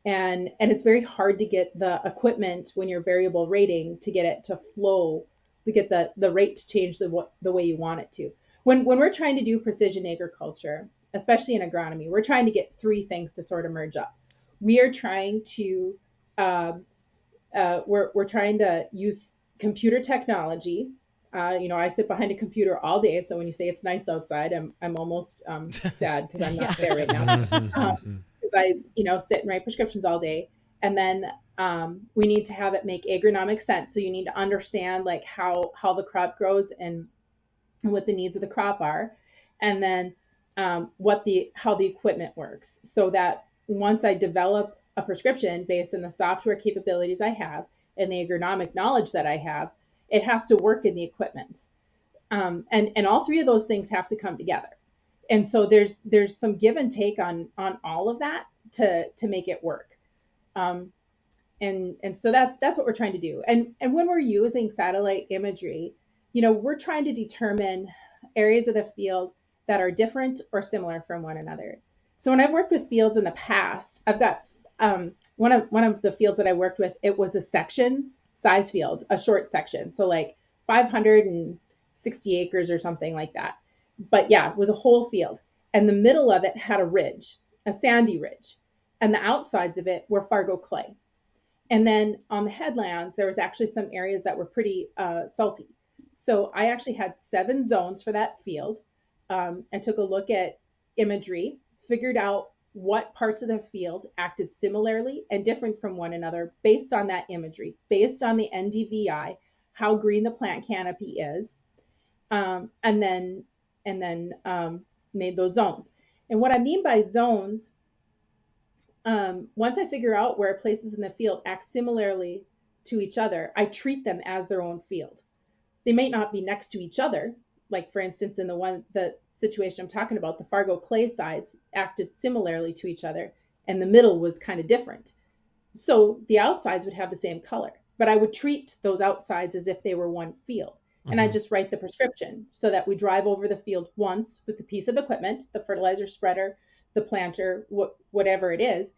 Speaker 15: it's very hard to get the equipment when you're variable rating to get it to flow, to get the rate to change the way you want it to. When we're trying to do precision agriculture, especially in agronomy, we're trying to get 3 things to sort of merge up. We are trying to we're trying to use computer technology. I sit behind a computer all day, so when you say it's nice outside, I'm almost sad because I'm not there right now. Because I sit and write prescriptions all day, and then we need to have it make agronomic sense. So you need to understand like how the crop grows and what the needs of the crop are, and then how the equipment works, so that once I develop a prescription based on the software capabilities I have and the agronomic knowledge that I have, it has to work in the equipment. And all 3 of those things have to come together. And so there's some give and take on all of that to make it work. And so that's what we're trying to do. And when we're using satellite imagery, we're trying to determine areas of the field that are different or similar from one another. So when I've worked with fields in the past, I've got one of the fields that I worked with, it was a section size field, a short section. So like 560 acres or something like that. But yeah, it was a whole field. And the middle of it had a ridge, a sandy ridge. And the outsides of it were Fargo clay. And then on the headlands, there was actually some areas that were pretty salty. So I actually had 7 zones for that field, and took a look at imagery, figured out what parts of the field acted similarly and different from one another based on that imagery, based on the NDVI, how green the plant canopy is, and then made those zones. And what I mean by zones, once I figure out where places in the field act similarly to each other, I treat them as their own field. they might not be next to each other. Like for instance, in the situation I'm talking about, the Fargo clay sides acted similarly to each other, and the middle was kind of different. So the outsides would have the same color, but I would treat those outsides as if they were one field. And I just write the prescription so that we drive over the field once with the piece of equipment, the fertilizer spreader, the planter, whatever it is.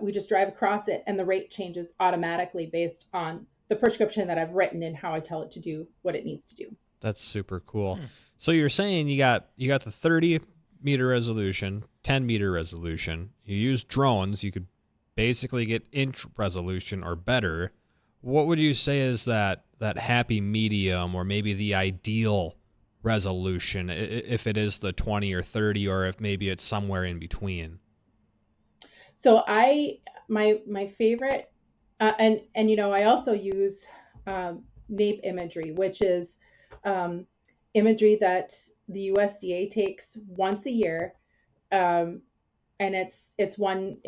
Speaker 15: We just drive across it, and the rate changes automatically based on the prescription that I've written and how I tell it to do what it needs to do.
Speaker 1: That's super cool. So you're saying you got the 30-meter resolution, 10-meter resolution. You use drones. You could basically get inch resolution or better. What would you say is that happy medium, or maybe the ideal resolution, if it is the 20 or 30, or if maybe it's somewhere in between?
Speaker 15: So my favorite, and I also use NAPE imagery, which is imagery that the USDA takes once a year, and it's 1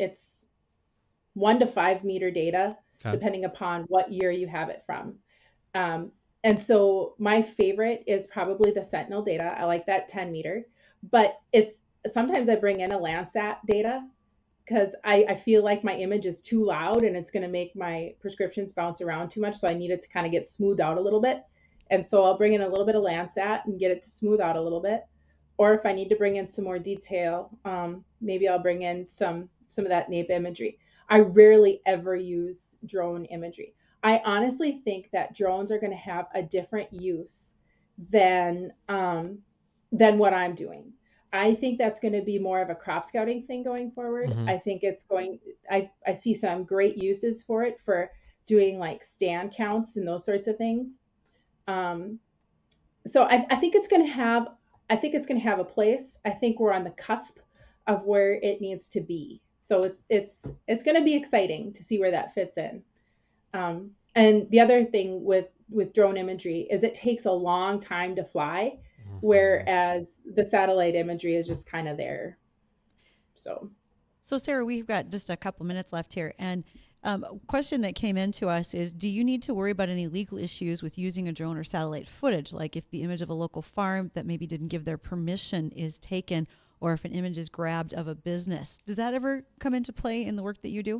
Speaker 15: to 5 meter data, depending upon what year you have it from. And so my favorite is probably the Sentinel data. I like that 10 meter, but sometimes I bring in a Landsat data because I feel like my image is too loud and it's going to make my prescriptions bounce around too much. So I need it to kind of get smoothed out a little bit. And so I'll bring in a little bit of Landsat and get it to smooth out a little bit. Or if I need to bring in some more detail, maybe I'll bring in some of that NAPE imagery. I rarely ever use drone imagery. I honestly think that drones are going to have a different use than what I'm doing. I think that's going to be more of a crop scouting thing going forward. I think I see some great uses for it for doing like stand counts and those sorts of things. So I think it's going to have a place. I think we're on the cusp of where it needs to be. So it's going to be exciting to see where that fits in. And the other thing with drone imagery is it takes a long time to fly, whereas the satellite imagery is just kind of there. So
Speaker 3: Sarah, we've got just a couple minutes left here, and a question that came into us is, do you need to worry about any legal issues with using a drone or satellite footage? Like if the image of a local farm that maybe didn't give their permission is taken, or if an image is grabbed of a business. Does that ever come into play in the work that you do?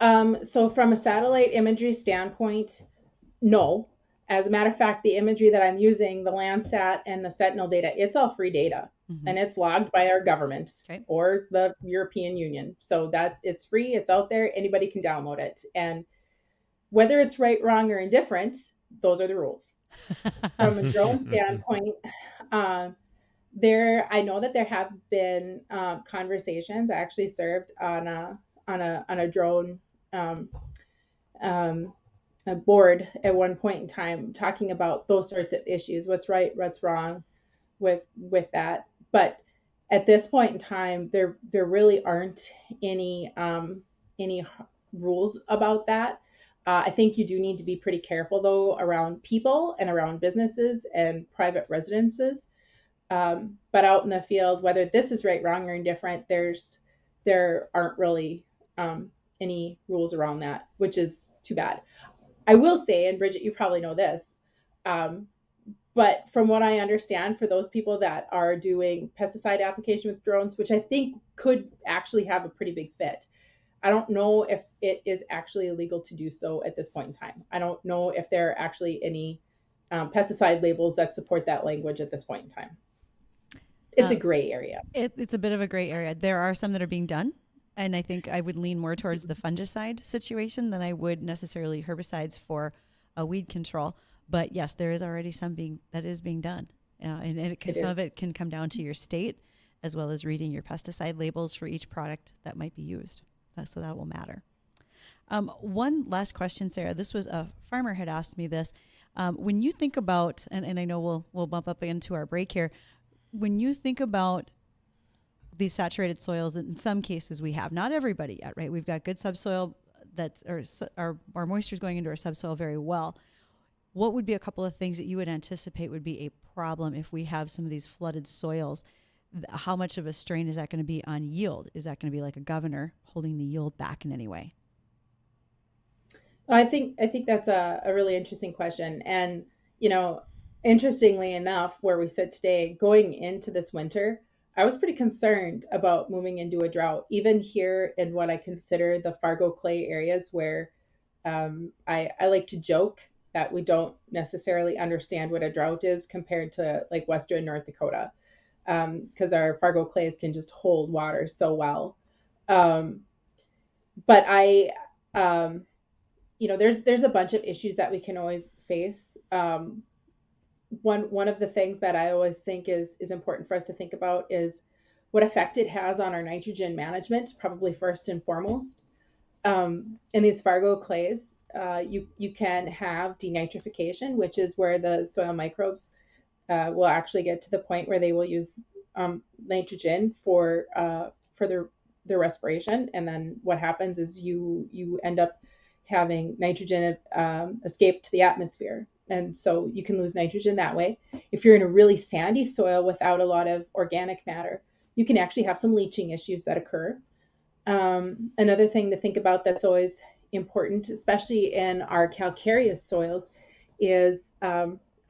Speaker 15: So from a satellite imagery standpoint, no. As a matter of fact, the imagery that I'm using, the Landsat and the Sentinel data, it's all free data, and it's logged by our government or the European Union. So it's free, it's out there, anybody can download it. And whether it's right, wrong, or indifferent, those are the rules. From a drone standpoint, I know that there have been conversations. I actually served on a drone a board at one point in time, talking about those sorts of issues, what's right, what's wrong with that. But at this point in time, there really aren't any rules about that. I think you do need to be pretty careful though around people and around businesses and private residences. But out in the field, whether this is right, wrong, or indifferent, there aren't really any rules around that, which is too bad. I will say, and Bridget, you probably know this, but from what I understand, for those people that are doing pesticide application with drones, which I think could actually have a pretty big fit, I don't know if it is actually illegal to do so at this point in time. I don't know if there are actually any pesticide labels that support that language at this point in time. It's a gray area.
Speaker 3: It's a bit of a gray area. There are some that are being done, and I think I would lean more towards the fungicide situation than I would necessarily herbicides for weed control. But yes, there is already some that is being done, and some of it can come down to your state, as well as reading your pesticide labels for each product that might be used. So that will matter. One last question, Sarah. This was a farmer had asked me this. When you think about, and I know we'll bump up into our break here. When you think about these saturated soils, in some cases we have, not everybody yet, right? We've got good subsoil our moisture is going into our subsoil very well. What would be a couple of things that you would anticipate would be a problem if we have some of these flooded soils? How much of a strain is that going to be on yield? Is that going to be like a governor holding the yield back in any way?
Speaker 15: I think that's a really interesting question. And, you know, interestingly enough, where we sit today, going into this winter, I was pretty concerned about moving into a drought, even here in what I consider the Fargo Clay areas where I like to joke that we don't necessarily understand what a drought is compared to like Western North Dakota, because our Fargo clays can just hold water so well. Um, but um, there's a bunch of issues that we can always face. One of the things that I always think is important for us to think about is what effect it has on our nitrogen management, probably first and foremost. In these Fargo clays, you can have denitrification, which is where the soil microbes will actually get to the point where they will use nitrogen for their respiration, and then what happens is you end up having nitrogen escape to the atmosphere, and so you can lose nitrogen that way. If you're in a really sandy soil without a lot of organic matter, you can actually have some leaching issues that occur. Another thing to think about that's always important, especially in our calcareous soils, is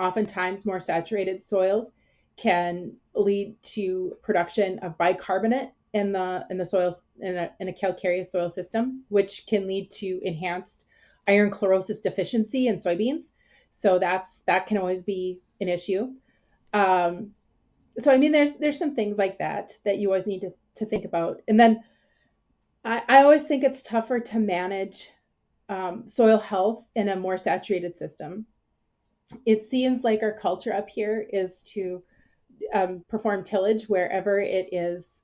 Speaker 15: oftentimes more saturated soils can lead to production of bicarbonate in the soils in a calcareous soil system, which can lead to enhanced iron chlorosis deficiency in soybeans. So that can always be an issue. So I mean, there's some things like that you always need to think about. And then I always think it's tougher to manage soil health in a more saturated system. It seems like our culture up here is to perform tillage wherever it is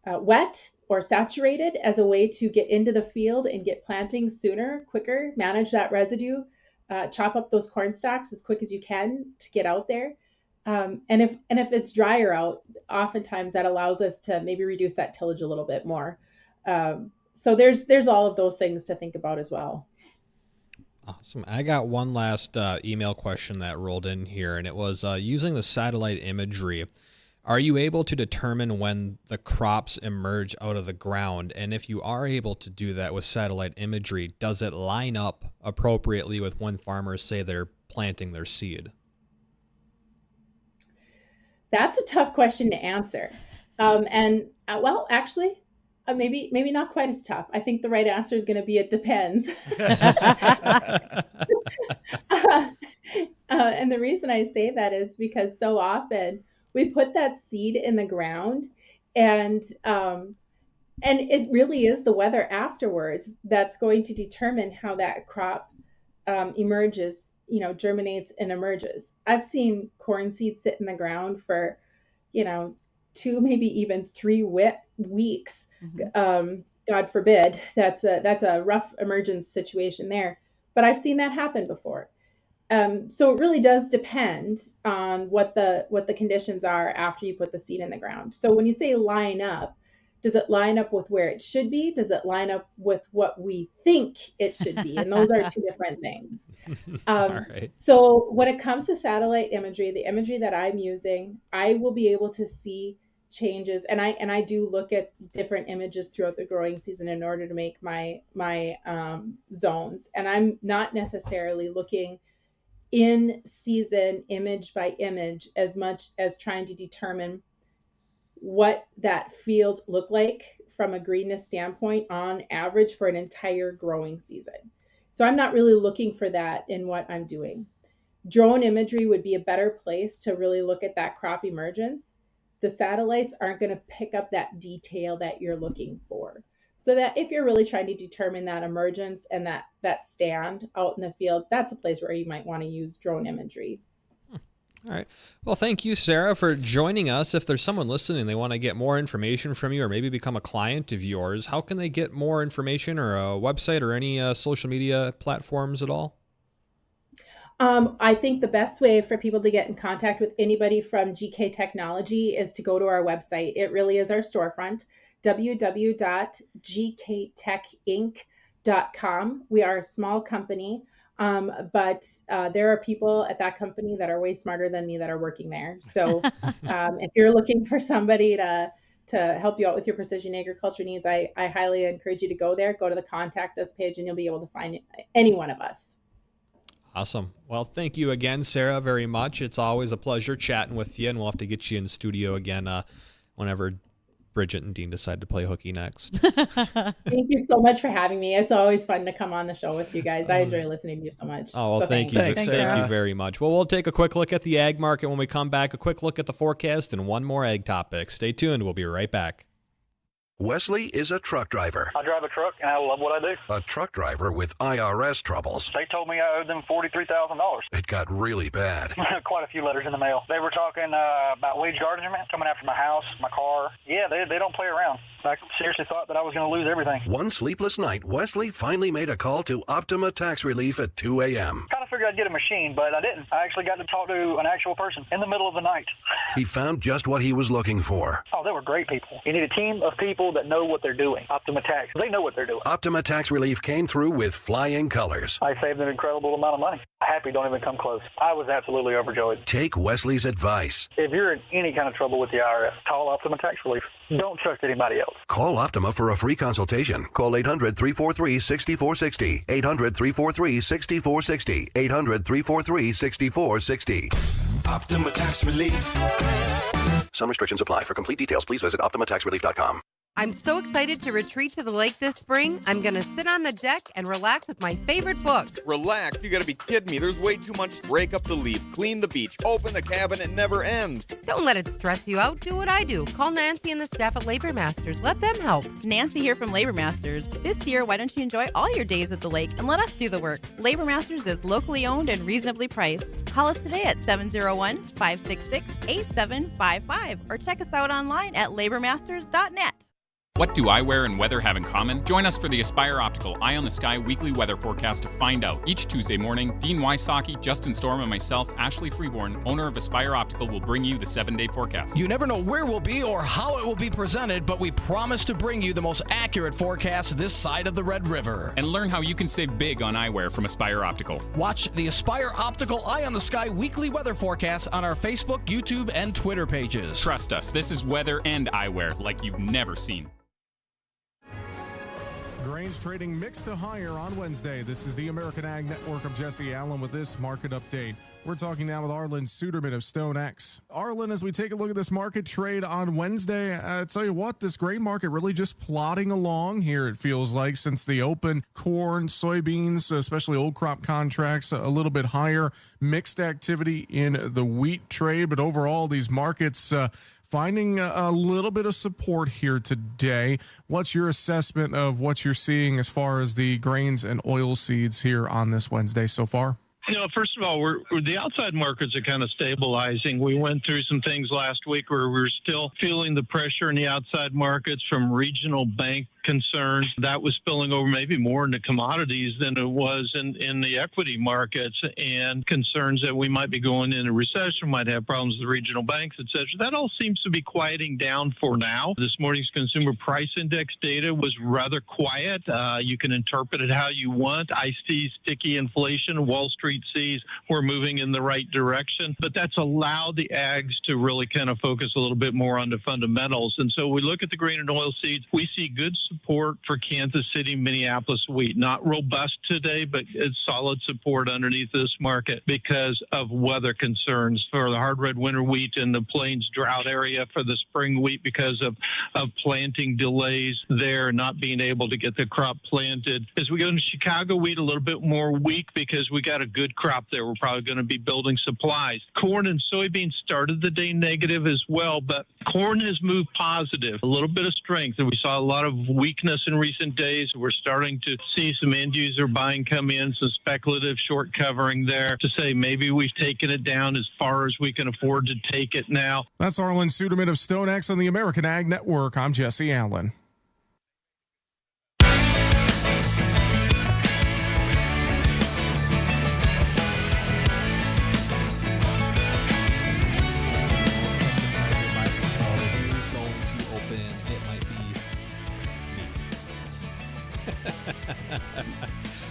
Speaker 15: wet or saturated as a way to get into the field and get planting sooner, quicker, manage that residue, chop up those corn stalks as quick as you can to get out there. And if it's drier out, oftentimes that allows us to maybe reduce that tillage a little bit more. So there's all of those things to think about as well.
Speaker 1: Awesome. I got one last email question that rolled in here, and it was using the satellite imagery. Are you able to determine when the crops emerge out of the ground? And if you are able to do that with satellite imagery, does it line up appropriately with when farmers say they're planting their seed?
Speaker 15: That's a tough question to answer. And well, actually, maybe not quite as tough. I think the right answer is going to be it depends. And the reason I say that is because so often we put that seed in the ground, and it really is the weather afterwards that's going to determine how that crop emerges, germinates and emerges. I've seen corn seeds sit in the ground for, 2, maybe even 3 weeks. God forbid. That's a rough emergence situation there, but I've seen that happen before. So it really does depend on what the conditions are after you put the seed in the ground. So when you say line up, does it line up with where it should be? Does it line up with what we think it should be? And those are two different things.
Speaker 1: All right.
Speaker 15: So when it comes to satellite imagery, the imagery that I'm using, I will be able to see changes, and I do look at different images throughout the growing season in order to make my zones. And I'm not necessarily looking in season image by image as much as trying to determine what that field looked like from a greenness standpoint on average for an entire growing season. So I'm not really looking for that in what I'm doing. Drone imagery would be a better place to really look at that crop emergence. The satellites aren't going to pick up that detail that you're looking for. So that if you're really trying to determine that emergence and that stand out in the field, that's a place where you might want to use drone imagery.
Speaker 1: All right. Well, thank you, Sarah, for joining us. If there's someone listening and they want to get more information from you or maybe become a client of yours, how can they get more information, or a website or any social media platforms at all?
Speaker 15: I think the best way for people to get in contact with anybody from GK Technology is to go to our website. It really is our storefront, www.gktechinc.com. We are a small company, but there are people at that company that are way smarter than me that are working there. So if you're looking for somebody to to help you out with your precision agriculture needs, I highly encourage you to go there, go to the contact us page, and you'll be able to find any one of us.
Speaker 1: Awesome. Well, thank you again, Sarah, very much. It's always a pleasure chatting with you, and we'll have to get you in studio again whenever Bridget and Dean decide to play hooky next.
Speaker 15: Thank you so much for having me. It's always fun to come on the show with you guys. I enjoy listening to you so much.
Speaker 1: Oh, well,
Speaker 15: so
Speaker 1: thank you. Thank you very much. Well, we'll take a quick look at the ag market when we come back, a quick look at the forecast, and one more ag topic. Stay tuned. We'll be right back.
Speaker 4: Wesley is a truck driver.
Speaker 6: I drive a truck, and I love what I do.
Speaker 4: A truck driver with IRS troubles.
Speaker 6: They told me I owed them $43,000.
Speaker 4: It got really bad.
Speaker 6: Quite a few letters in the mail. They were talking about wage garnishment, coming after my house, my car. Yeah, they don't play around. I seriously thought that I was going to lose everything.
Speaker 4: One sleepless night, Wesley finally made a call to Optima Tax Relief at 2 a.m.
Speaker 6: Kind of figured I'd get a machine, but I didn't. I actually got to talk to an actual person in the middle of the night.
Speaker 4: He found just what he was looking for.
Speaker 6: Oh, they were great people. You need a team of people that know what they're doing. Optima Tax, they know what they're doing.
Speaker 4: Optima Tax Relief came through with flying colors.
Speaker 6: I saved an incredible amount of money. Happy don't even come close. I was absolutely overjoyed.
Speaker 4: Take Wesley's advice.
Speaker 6: If you're in any kind of trouble with the IRS, call Optima Tax Relief. Don't trust anybody else.
Speaker 4: Call Optima for a free consultation. Call 800-343-6460. 800-343-6460. 800-343-6460.
Speaker 22: Optima Tax Relief.
Speaker 4: Some restrictions apply. For complete details, please visit OptimaTaxRelief.com.
Speaker 23: I'm so excited to retreat to the lake this spring. I'm going to sit on the deck and relax with my favorite book.
Speaker 24: Relax? You got to be kidding me. There's way too much. Rake up the leaves, clean the beach, open the cabin. It never ends.
Speaker 23: Don't let it stress you out. Do what I do. Call Nancy and the staff at Labor Masters. Let them help.
Speaker 25: Nancy here from Labor Masters. This year, why don't you enjoy all your days at the lake and let us do the work? Labor Masters is locally owned and reasonably priced. Call us today at 701-566-8755 or check us out online at labormasters.net.
Speaker 8: What do eyewear and weather have in common? Join us for the Aspire Optical Eye on the Sky weekly weather forecast to find out. Each Tuesday morning, Dean Wysocki, Justin Storm, and myself, Ashley Freeborn, owner of Aspire Optical, will bring you the 7-day forecast.
Speaker 2: You never know where we'll be or how it will be presented, but we promise to bring you the most accurate forecast this side of the Red River.
Speaker 8: And learn how you can save big on eyewear from Aspire Optical.
Speaker 2: Watch the Aspire Optical Eye on the Sky weekly weather forecast on our Facebook, YouTube, and Twitter pages.
Speaker 8: Trust us, this is weather and eyewear like you've never seen.
Speaker 26: Grains trading mixed to higher on Wednesday. This is the American Ag Network. I'm Jesse Allen with this market update. We're talking now with Arlen Suderman of StoneX. Arlen, as we take a look at this market trade on Wednesday, I tell you what, this grain market really just plodding along here, it feels like, since the open. Corn, soybeans, especially old crop contracts, a little bit higher. Mixed activity in the wheat trade, but overall, these markets finding a little bit of support here today. What's your assessment of what you're seeing as far as the grains and oil seeds here on this Wednesday so far?
Speaker 27: You know, first of all, the outside markets are kind of stabilizing. We went through some things last week where we were still feeling the pressure in the outside markets from regional bank concerns. That was spilling over maybe more into commodities than it was in the equity markets, and concerns that we might be going in a recession, might have problems with regional banks, et cetera. That all seems to be quieting down for now. This morning's consumer price index data was rather quiet. You can interpret it how you want. I see sticky inflation. Wall Street sees we're moving in the right direction, but that's allowed the ags to really kind of focus a little bit more on the fundamentals. And so we look at the grain and oil seeds. We see good support for Kansas City, Minneapolis wheat. Not robust today, but it's solid support underneath this market because of weather concerns for the hard red winter wheat in the plains drought area, for the spring wheat because of planting delays there, not being able to get the crop planted. As we go into Chicago wheat, a little bit more weak because we got a good crop there. We're probably going to be building supplies. Corn and soybeans started the day negative as well, but corn has moved positive, a little bit of strength. And we saw a lot of weakness in recent days. We're starting to see some end user buying come in, some speculative short covering there to say maybe we've taken it down as far as we can afford to take it now.
Speaker 26: That's Arlen Suderman of StoneX on the American Ag Network. I'm Jesse Allen.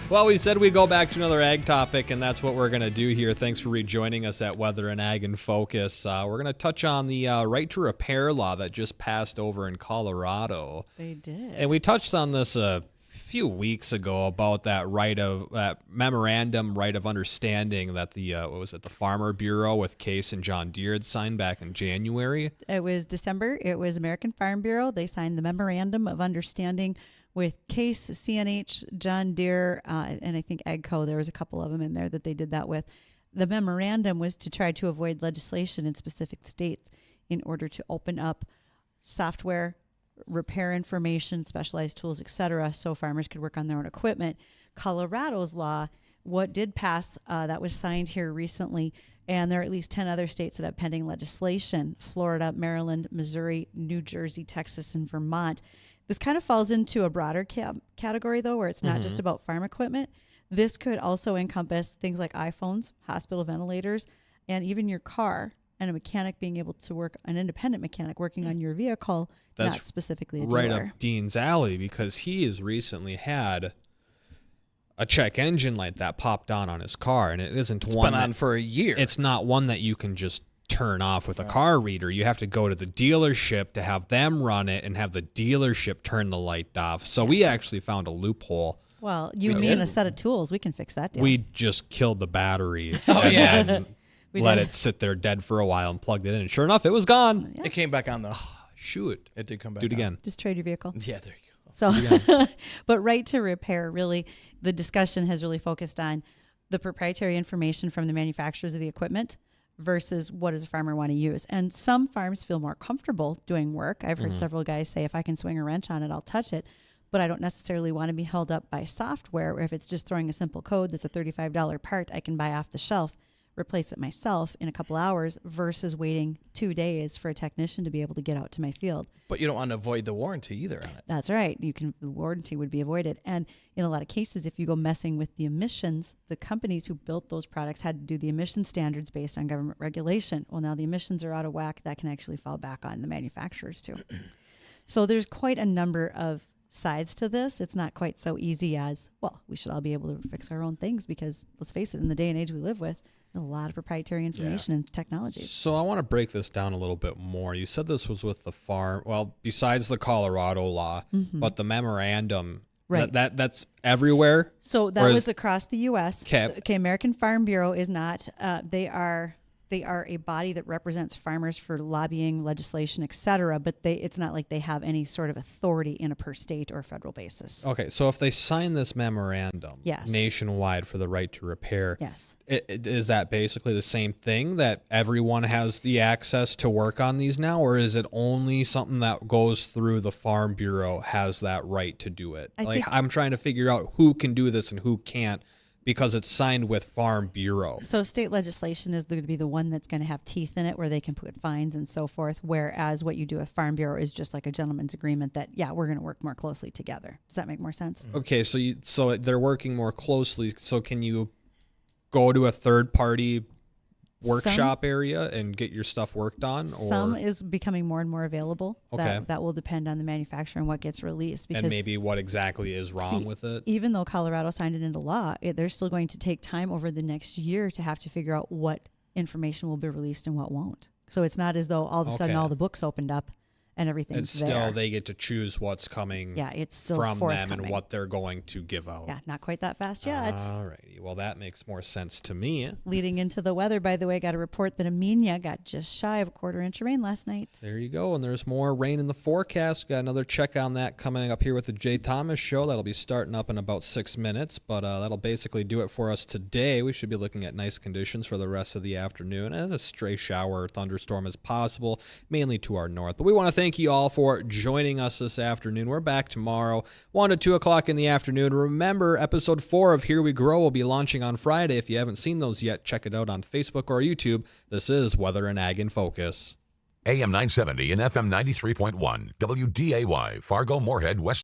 Speaker 1: Well, we said we'd go back to another ag topic, and that's what we're going to do here. Thanks for rejoining us at Weather and Ag in Focus. We're going to touch on the right to repair law that just passed over in Colorado.
Speaker 3: They did.
Speaker 1: And we touched on this a few weeks ago about that memorandum right of understanding that the Farmer Bureau with Case and John Deere had signed back in January.
Speaker 3: It was December. It was American Farm Bureau. They signed the memorandum of understanding with Case, CNH, John Deere, and I think AGCO. There was a couple of them in there that they did that with. The memorandum was to try to avoid legislation in specific states in order to open up software, repair information, specialized tools, etc., so farmers could work on their own equipment. Colorado's law, what did pass, that was signed here recently, and there are at least 10 other states that have pending legislation: Florida, Maryland, Missouri, New Jersey, Texas, and Vermont. This kind of falls into a broader category, though, where it's not just about farm equipment. This could also encompass things like iPhones, hospital ventilators, and even your car, and a mechanic being able to work, an independent mechanic working on your vehicle, not specifically a dealer.
Speaker 1: Right up Dean's alley, because he has recently had a check engine light that popped on his car, and it's
Speaker 2: been on for a year.
Speaker 1: It's not one that you can just turn off with a car reader. You have to go to the dealership to have them run it and have the dealership turn the light off. So we actually found a loophole.
Speaker 3: Well, you mean a set of tools. We can fix that deal.
Speaker 1: We just killed the battery and let it sit there dead for a while and plugged it in. And sure enough, it was gone.
Speaker 2: It came back on, though.
Speaker 1: Shoot.
Speaker 2: It did come back
Speaker 1: Do it
Speaker 2: on.
Speaker 1: again.
Speaker 3: Just trade your vehicle.
Speaker 2: Yeah, there you go.
Speaker 3: So, but right to repair, really, the discussion has really focused on the proprietary information from the manufacturers of the equipment versus what does a farmer want to use. And some farms feel more comfortable doing work. I've heard several guys say, if I can swing a wrench on it, I'll touch it. But I don't necessarily want to be held up by software, where if it's just throwing a simple code that's a $35 part I can buy off the shelf, replace it myself in a couple hours, versus waiting 2 days for a technician to be able to get out to my field.
Speaker 2: But you don't want to avoid the warranty either on it.
Speaker 3: That's right. The warranty would be avoided. And in a lot of cases, if you go messing with the emissions, the companies who built those products had to do the emission standards based on government regulation. Well, now the emissions are out of whack. That can actually fall back on the manufacturers too. So there's quite a number of sides to this. It's not quite so easy as, well, we should all be able to fix our own things, because let's face it, in the day and age we live with, there's a lot of proprietary information and technology.
Speaker 1: So I want to break this down a little bit more. You said this was with the farm, well, besides the Colorado law, but the memorandum,
Speaker 3: right?
Speaker 1: That's everywhere.
Speaker 3: So that was across the U.S.
Speaker 1: Okay,
Speaker 3: American Farm Bureau is not. They are a body that represents farmers for lobbying, legislation, et cetera, but it's not like they have any sort of authority in a per state or federal basis.
Speaker 1: Okay, so if they sign this memorandum nationwide for the right to repair, is that basically the same thing, that everyone has the access to work on these now, or is it only something that goes through the Farm Bureau has that right to do it? I'm trying to figure out who can do this and who can't, because it's signed with Farm Bureau.
Speaker 3: So state legislation is going to be the one that's going to have teeth in it, where they can put fines and so forth, whereas what you do with Farm Bureau is just like a gentleman's agreement that, we're going to work more closely together. Does that make more sense?
Speaker 1: Okay, so they're working more closely. So can you go to a third-party workshop area and get your stuff worked on? Or?
Speaker 3: Some is becoming more and more available.
Speaker 1: Okay.
Speaker 3: That will depend on the manufacturer and what gets released. Because
Speaker 1: and maybe what exactly is wrong with it.
Speaker 3: Even though Colorado signed it into law, they're still going to take time over the next year to have to figure out what information will be released and what won't. So it's not as though all of a sudden all the books opened up and everything's
Speaker 1: it's still
Speaker 3: there.
Speaker 1: They get to choose what's coming
Speaker 3: it's still
Speaker 1: from them and what they're going to give out.
Speaker 3: Yeah, not quite that fast yet.
Speaker 1: All righty. Well, that makes more sense to me.
Speaker 3: Leading into the weather, by the way, got a report that Amenia got just shy of a quarter-inch of rain last night.
Speaker 1: There you go. And there's more rain in the forecast. Got another check on that coming up here with the Jay Thomas Show. That'll be starting up in about 6 minutes, but that'll basically do it for us today. We should be looking at nice conditions for the rest of the afternoon, as a stray shower or thunderstorm is possible, mainly to our north. But we want to thank you all for joining us this afternoon. We're back tomorrow, 1 to 2 o'clock in the afternoon. Remember, episode 4 of Here We Grow will be launching on Friday. If you haven't seen those yet, check it out on Facebook or YouTube. This is Weather and Ag in Focus.
Speaker 5: AM 970 and FM 93.1, WDAY, Fargo, Moorhead, West.